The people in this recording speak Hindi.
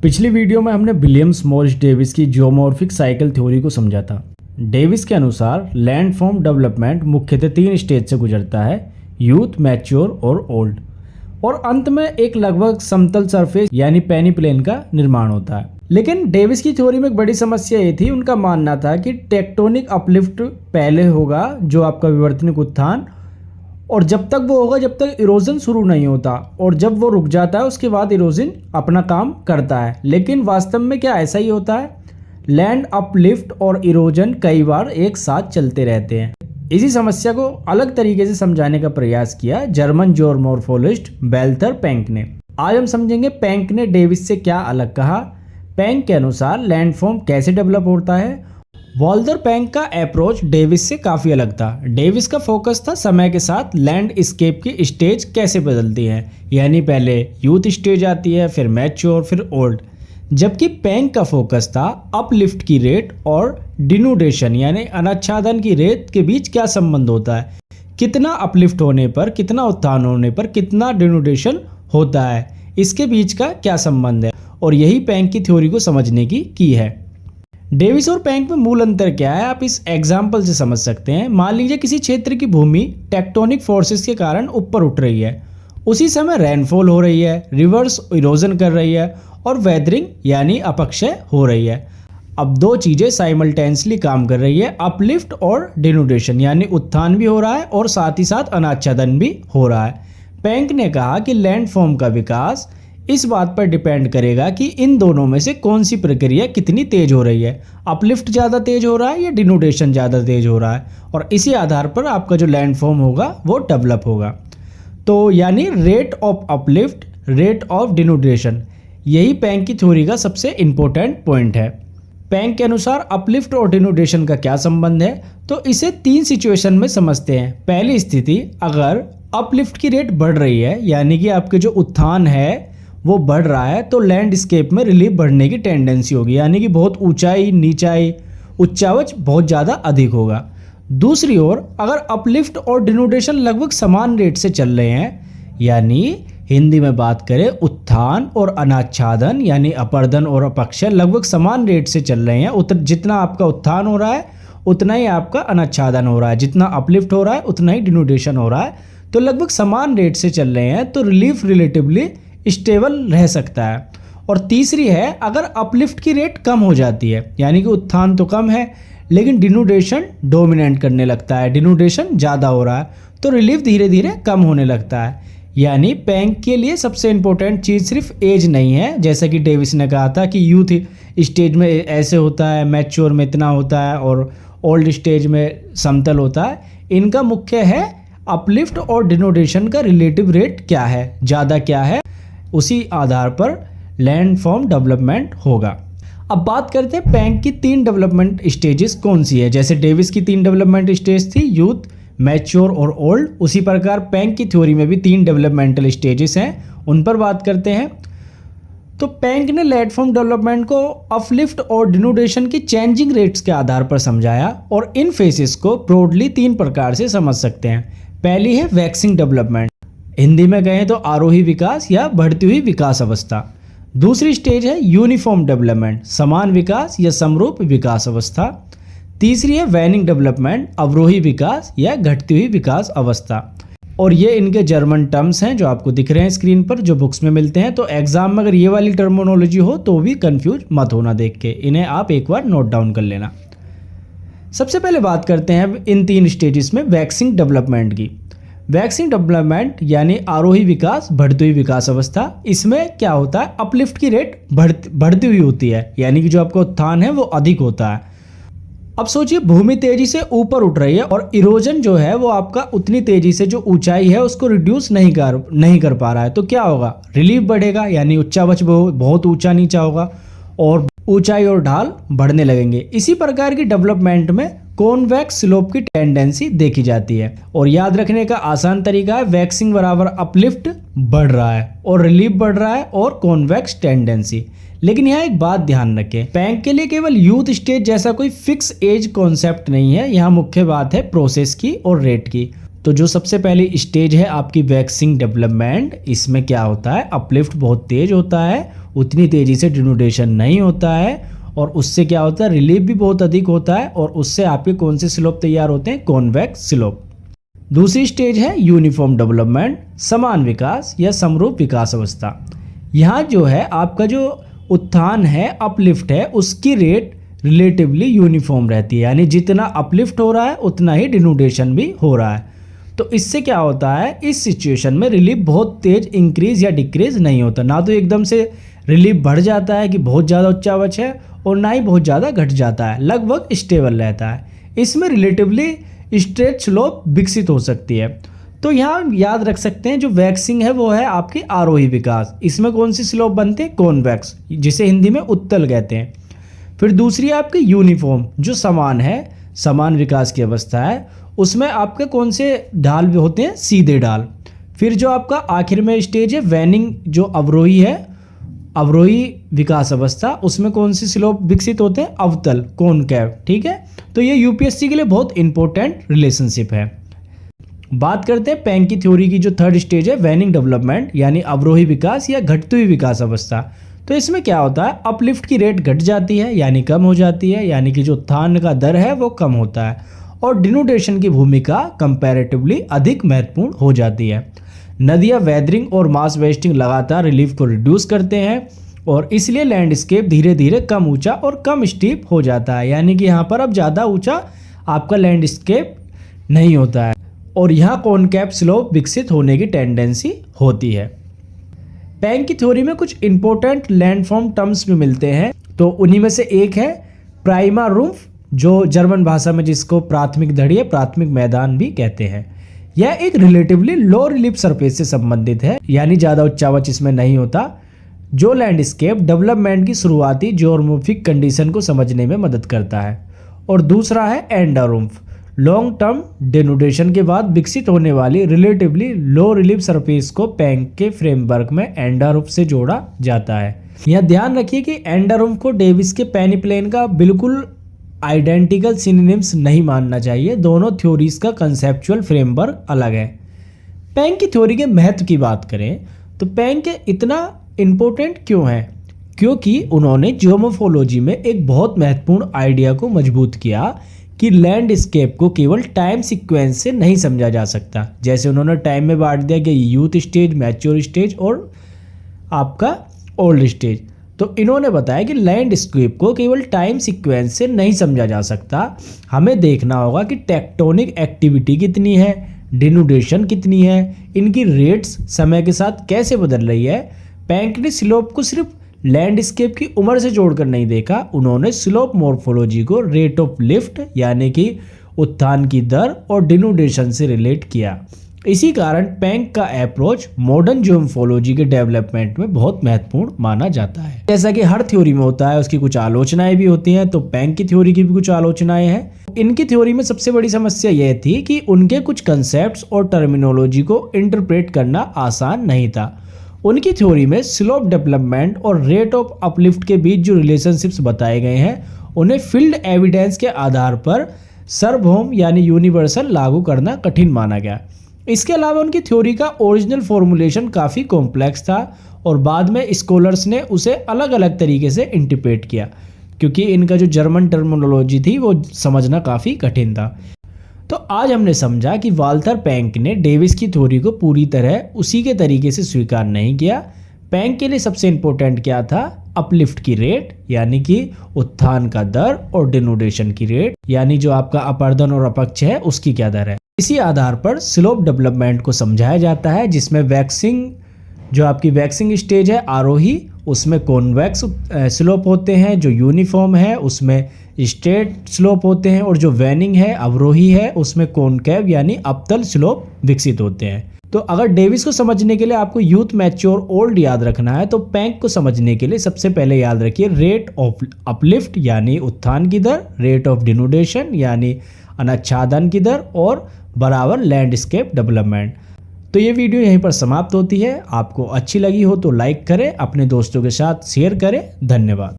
पिछली वीडियो में हमने विलियम्स मॉरिस डेविस की जियोमॉर्फिक साइकिल थ्योरी को समझा था। डेविस के अनुसार लैंडफॉर्म डेवलपमेंट मुख्यतः 3 स्टेज से गुजरता है, यूथ, मैच्योर और ओल्ड, और अंत में एक लगभग समतल सरफेस यानी पेनिप्लेन का निर्माण होता है। लेकिन डेविस की थ्योरी में एक बड़ी समस्या ये थी, उनका मानना था कि टेक्टोनिक अपलिफ्ट पहले होगा, जो आपका विवर्तनिक उत्थान, और जब तक वो होगा जब तक इरोजन शुरू नहीं होता, और जब वो रुक जाता है उसके बाद इरोजन अपना काम करता है। लेकिन वास्तव में क्या ऐसा ही होता है? लैंड अपलिफ्ट और इरोजन कई बार एक साथ चलते रहते हैं। इसी समस्या को अलग तरीके से समझाने का प्रयास किया जर्मन जियोमॉर्फोलॉजिस्ट वाल्थर पेंक ने। आज हम समझेंगे पेंक ने डेविस से क्या अलग कहा, पेंक के अनुसार लैंडफॉर्म कैसे डेवलप होता है। वाल्थर पेंक का अप्रोच डेविस से काफ़ी अलग था। डेविस का फोकस था समय के साथ लैंडस्केप की स्टेज कैसे बदलती हैं, यानी पहले यूथ स्टेज आती है, फिर मैच्योर, फिर ओल्ड। जबकि पेंक का फोकस था अपलिफ्ट की रेट और डिनुडेशन यानी अनाच्छादन की रेट के बीच क्या संबंध होता है, कितना अपलिफ्ट होने पर, कितना उत्थान होने पर कितना डिनुडेशन होता है, इसके बीच का क्या संबंध है। और यही पेंक की थ्योरी को समझने की है। डेविस और पेंक में मूल अंतर क्या है, आप इस एग्जाम्पल से समझ सकते हैं। मान लीजिए किसी क्षेत्र की भूमि टेक्टोनिक फोर्सेस के कारण ऊपर उठ रही है, उसी समय रेनफॉल हो रही है, रिवर्स इरोजन कर रही है और वेदरिंग यानी अपक्षय हो रही है। अब 2 चीज़ें साइमल्टेनियसली काम कर रही है, अपलिफ्ट और डिनुडेशन, यानी उत्थान भी हो रहा है और साथ ही साथ अनाच्छादन भी हो रहा है। पेंक ने कहा कि लैंडफॉर्म का विकास इस बात पर डिपेंड करेगा कि इन दोनों में से कौन सी प्रक्रिया कितनी तेज हो रही है, अपलिफ्ट ज़्यादा तेज हो रहा है या डिनुडेशन ज़्यादा तेज हो रहा है, और इसी आधार पर आपका जो लैंडफॉर्म होगा वो डेवलप होगा। तो यानी rate of uplift, rate of denudation, यही पेंक की थ्योरी का सबसे इम्पोर्टेंट पॉइंट है। पेंक के अनुसार अपलिफ्ट और डिनुडेशन का क्या संबंध है, तो इसे 3 सिचुएशन में समझते हैं। पहली स्थिति, अगर अपलिफ्ट की रेट बढ़ रही है यानी कि आपके जो उत्थान है वो बढ़ रहा है, तो लैंडस्केप में रिलीफ बढ़ने की टेंडेंसी होगी, यानी कि बहुत ऊंचाई, नीचाई, उच्चावच बहुत ज़्यादा अधिक होगा। दूसरी ओर अगर अपलिफ्ट और डिनुडेशन लगभग समान रेट से चल रहे हैं, यानी हिंदी में बात करें उत्थान और अनाच्छादन यानी अपर्दन और अपक्षय लगभग समान रेट से चल रहे हैं, जितना आपका उत्थान हो रहा है उतना ही आपका अनाच्छादन हो रहा है, जितना अपलिफ्ट हो रहा है उतना ही डिनुडेशन हो रहा है, तो लगभग समान रेट से चल रहे हैं, तो रिलीफ रिलेटिवली स्टेबल रह सकता है। और तीसरी है, अगर अपलिफ्ट की रेट कम हो जाती है, यानी कि उत्थान तो कम है लेकिन डिनुडेशन डोमिनेट करने लगता है, डिनुडेशन ज़्यादा हो रहा है, तो रिलीफ धीरे धीरे कम होने लगता है। यानी पेंक के लिए सबसे इम्पोर्टेंट चीज़ सिर्फ एज नहीं है, जैसा कि डेविस ने कहा था कि यूथ स्टेज में ऐसे होता है, मैच्योर में इतना होता है और ओल्ड स्टेज में समतल होता है। इनका मुख्य है अपलिफ्ट और डिनुडेशन का रिलेटिव रेट क्या है, ज़्यादा क्या है, उसी आधार पर लैंडफॉर्म डेवलपमेंट होगा। अब बात करते हैं पेंक की 3 डेवलपमेंट स्टेजेस कौन सी है। जैसे डेविस की 3 डेवलपमेंट स्टेज थी, यूथ, मैच्योर और ओल्ड, उसी प्रकार पेंक की थ्योरी में भी 3 डेवलपमेंटल स्टेजेस हैं, उन पर बात करते हैं। तो पेंक ने लैंडफॉर्म डेवलपमेंट को अपलिफ्ट और डिनुडेशन की चेंजिंग रेट्स के आधार पर समझाया, और इन फेसेस को ब्रॉडली 3 प्रकार से समझ सकते हैं। पहली है वैक्सिंग डेवलपमेंट, हिंदी में कहें तो आरोही विकास या बढ़ती हुई विकास अवस्था। दूसरी स्टेज है यूनिफॉर्म डेवलपमेंट, समान विकास या समरूप विकास अवस्था। तीसरी है वैनिंग डेवलपमेंट, अवरोही विकास या घटती हुई विकास अवस्था। और ये इनके जर्मन टर्म्स हैं जो आपको दिख रहे हैं स्क्रीन पर, जो बुक्स में मिलते हैं। तो एग्जाम में अगर ये वाली टर्मिनोलॉजी हो तो भी कंफ्यूज मत होना देख के, इन्हें आप एक बार नोट डाउन कर लेना। सबसे पहले बात करते हैं इन 3 स्टेजेस में वैक्सिंग डेवलपमेंट की। वैक्सिंग डेवलपमेंट यानी आरोही विकास, बढ़ती हुई विकास अवस्था। इसमें क्या होता है, अपलिफ्ट की रेट बढ़ती हुई होती है, यानी कि जो आपका उत्थान है वो अधिक होता है। अब सोचिए भूमि तेजी से ऊपर उठ रही है और इरोजन जो है वो आपका उतनी तेजी से जो ऊंचाई है उसको रिड्यूस नहीं कर पा रहा है, तो क्या होगा, रिलीफ बढ़ेगा, यानी उच्चावच बहुत ऊंचा नीचा होगा और ऊंचाई और ढाल बढ़ने लगेंगे। इसी प्रकार की डेवलपमेंट में कॉन्वेक्स स्लोप की टेंडेंसी देखी जाती है। और याद रखने का आसान तरीका है, वैक्सिंग बराबर अपलिफ्ट बढ़ रहा है और रिलीफ बढ़ रहा है और कॉन्वेक्स टेंडेंसी। लेकिन यहाँ एक बात ध्यान रखें, पेंक के लिए केवल यूथ स्टेज जैसा कोई फिक्स एज कॉन्सेप्ट नहीं है, यहाँ मुख्य बात है प्रोसेस की और रेट की। तो जो सबसे पहली स्टेज है आपकी वैक्सिंग डेवलपमेंट, इसमें क्या होता है, अपलिफ्ट बहुत तेज होता है, उतनी तेजी से डिनोडेशन नहीं होता है, और उससे क्या होता है, रिलीफ भी बहुत अधिक होता है, और उससे आपके कौन से स्लोप तैयार होते हैं, कॉन्वेक्स स्लोप। दूसरी स्टेज है यूनिफॉर्म डेवलपमेंट, समान विकास या समरूप विकास अवस्था। यहाँ जो है आपका जो उत्थान है, अपलिफ्ट है, उसकी रेट रिलेटिवली यूनिफॉर्म रहती है, यानी जितना अपलिफ्ट हो रहा है उतना ही डिनोडेशन भी हो रहा है। तो इससे क्या होता है, इस सिचुएशन में रिलीफ बहुत तेज इंक्रीज या डिक्रीज नहीं होता, ना तो एकदम से रिलीफ बढ़ जाता है कि बहुत ज़्यादा उच्चावच है, और ना ही बहुत ज़्यादा घट जाता है, लगभग स्टेबल रहता है। इसमें रिलेटिवली स्ट्रेट स्लोप विकसित हो सकती है। तो यहाँ याद रख सकते हैं जो वैक्सिंग है वो है आपकी आरोही विकास। इसमें कौन सी स्लोप बनते हैं, कॉन्वेक्स, जिसे हिंदी में उत्तल कहते हैं। फिर दूसरी आपकी यूनिफॉर्म, जो समान है, समान विकास की अवस्था है, उसमें आपके कौन से ढाल भी होते हैं, सीधे ढाल। फिर जो आपका आखिर में स्टेज है वेनिंग, जो अवरोही है, अवरोही विकास अवस्था, उसमें कौन सी स्लोप विकसित होते हैं, अवतल, कॉनकेव। ठीक है, तो ये यूपीएससी के लिए बहुत इंपॉर्टेंट रिलेशनशिप है। बात करते हैं पेंग की थ्योरी की, जो थर्ड स्टेज है वेनिंग डेवलपमेंट, यानी अवरोही विकास या घटती हुई विकास अवस्था। तो इसमें क्या होता है, अपलिफ्ट की रेट घट जाती है, यानी कम हो जाती है, यानी कि जो उत्थान का दर है वो कम होता है, और डिनोडेशन की भूमिका कंपैरेटिवली अधिक महत्वपूर्ण हो जाती है। नदियाँ वेदरिंग और मास वेस्टिंग लगातार रिलीफ को रिड्यूस करते हैं, और इसलिए लैंडस्केप धीरे धीरे कम ऊंचा और कम स्टीप हो जाता है, यानी कि यहाँ पर अब ज़्यादा ऊंचा आपका लैंडस्केप नहीं होता है, और यहाँ कॉनकेव स्लोप विकसित होने की टेंडेंसी होती है। पेंग की थ्योरी में कुछ इंपॉर्टेंट लैंडफॉर्म टर्म्स भी मिलते हैं, तो उन्हीं में से एक है प्राइमा रूम्फ, जो जर्मन भाषा में जिसको प्राथमिक धड़ी या प्राथमिक मैदान भी कहते हैं। यह एक रिलेटिवली लो रिलीफ सरफेस से संबंधित है, यानी ज़्यादा उच्चावच इसमें नहीं होता, जो लैंडस्केप डेवलपमेंट की शुरुआती जियोमॉर्फिक कंडीशन को समझने में मदद करता है। और दूसरा है एंडारूम्फ, लॉन्ग टर्म डिनोडेशन के बाद विकसित होने वाली रिलेटिवली लो रिलीफ सरफेस को पेंग के फ्रेमवर्क में एंडारूम्फ से जोड़ा जाता है। यह ध्यान रखिए कि एंडारूम्फ को डेविस के पेनीप्लेन का बिल्कुल आइडेंटिकल सिनोनिम्स नहीं मानना चाहिए, दोनों थ्योरीज का कंसेप्चुअल फ्रेमवर्क अलग है। पेंग की थ्योरी के महत्व की बात करें तो पेंग के इतना इंपॉर्टेंट क्यों है, क्योंकि उन्होंने जियोमॉर्फोलॉजी में एक बहुत महत्वपूर्ण आइडिया को मजबूत किया कि लैंडस्केप को केवल टाइम सीक्वेंस से नहीं समझा जा सकता। जैसे उन्होंने टाइम में बांट दिया कि यूथ स्टेज, मैच्योर स्टेज और आपका ओल्ड स्टेज, तो इन्होंने बताया कि लैंडस्केप को केवल टाइम सीक्वेंस से नहीं समझा जा सकता, हमें देखना होगा कि टेक्टोनिक एक्टिविटी कितनी है, डिनोडेशन कितनी है, इनकी रेट्स समय के साथ कैसे बदल रही है। पेंग ने स्लोप को सिर्फ लैंडस्केप की उम्र से जोड़कर नहीं देखा, उन्होंने स्लोप मॉर्फोलॉजी को रेट ऑफ लिफ्ट यानी कि उत्थान की दर और डिनोडेशन से रिलेट किया। इसी कारण पेंग का अप्रोच मॉडर्न जियोमॉर्फोलॉजी के डेवलपमेंट में बहुत महत्वपूर्ण माना जाता है। जैसा कि हर थ्योरी में होता है, उसकी कुछ आलोचनाएं भी होती हैं, तो पेंग की थ्योरी की भी कुछ आलोचनाएं हैं। इनकी थ्योरी में सबसे बड़ी समस्या यह थी कि उनके कुछ कंसेप्ट्स और टर्मिनोलॉजी को इंटरप्रेट करना आसान नहीं था। उनकी थ्योरी में स्लोप डेवलपमेंट और रेट ऑफ अपलिफ्ट के बीच जो रिलेशनशिप्स बताए गए हैं, उन्हें फील्ड एविडेंस के आधार पर सार्वभौम यानी यूनिवर्सल लागू करना कठिन माना गया। इसके अलावा उनकी थ्योरी का ओरिजिनल फॉर्मुलेशन काफ़ी कॉम्प्लेक्स था, और बाद में स्कॉलर्स ने उसे अलग अलग तरीके से इंटरप्रेट किया, क्योंकि इनका जो जर्मन टर्मिनोलॉजी थी वो समझना काफ़ी कठिन था। तो आज हमने समझा कि वाल्थर पेंग ने डेविस की थ्योरी को पूरी तरह उसी के तरीके से स्वीकार नहीं किया। पेंग के लिए सबसे इंपॉर्टेंट क्या था, अपलिफ्ट की रेट यानी कि उत्थान का दर, और डिनोडेशन की रेट यानी जो आपका अपर्दन और अपक्ष है उसकी क्या दर है। इसी आधार पर स्लोप डेवलपमेंट को समझाया जाता है, जिसमें वैक्सिंग, जो आपकी वैक्सिंग स्टेज है आरोही, उसमें कॉन्वेक्स स्लोप होते हैं, जो यूनिफॉर्म है उसमें स्ट्रेट स्लोप होते हैं, और जो वेनिंग है अवरोही है उसमें कॉनकेव यानी अपतल स्लोप विकसित होते हैं। तो अगर डेविस को समझने के लिए आपको यूथ, मैच्योर, ओल्ड याद रखना है, तो पेंग को समझने के लिए सबसे पहले याद रखिए रेट ऑफ अपलिफ्ट यानी उत्थान की दर, रेट ऑफ डिनोडेशन यानी अनाच्छादन की दर, और बराबर लैंडस्केप डेवलपमेंट। तो ये वीडियो यहीं पर समाप्त होती है। आपको अच्छी लगी हो तो लाइक करें, अपने दोस्तों के साथ शेयर करें। धन्यवाद।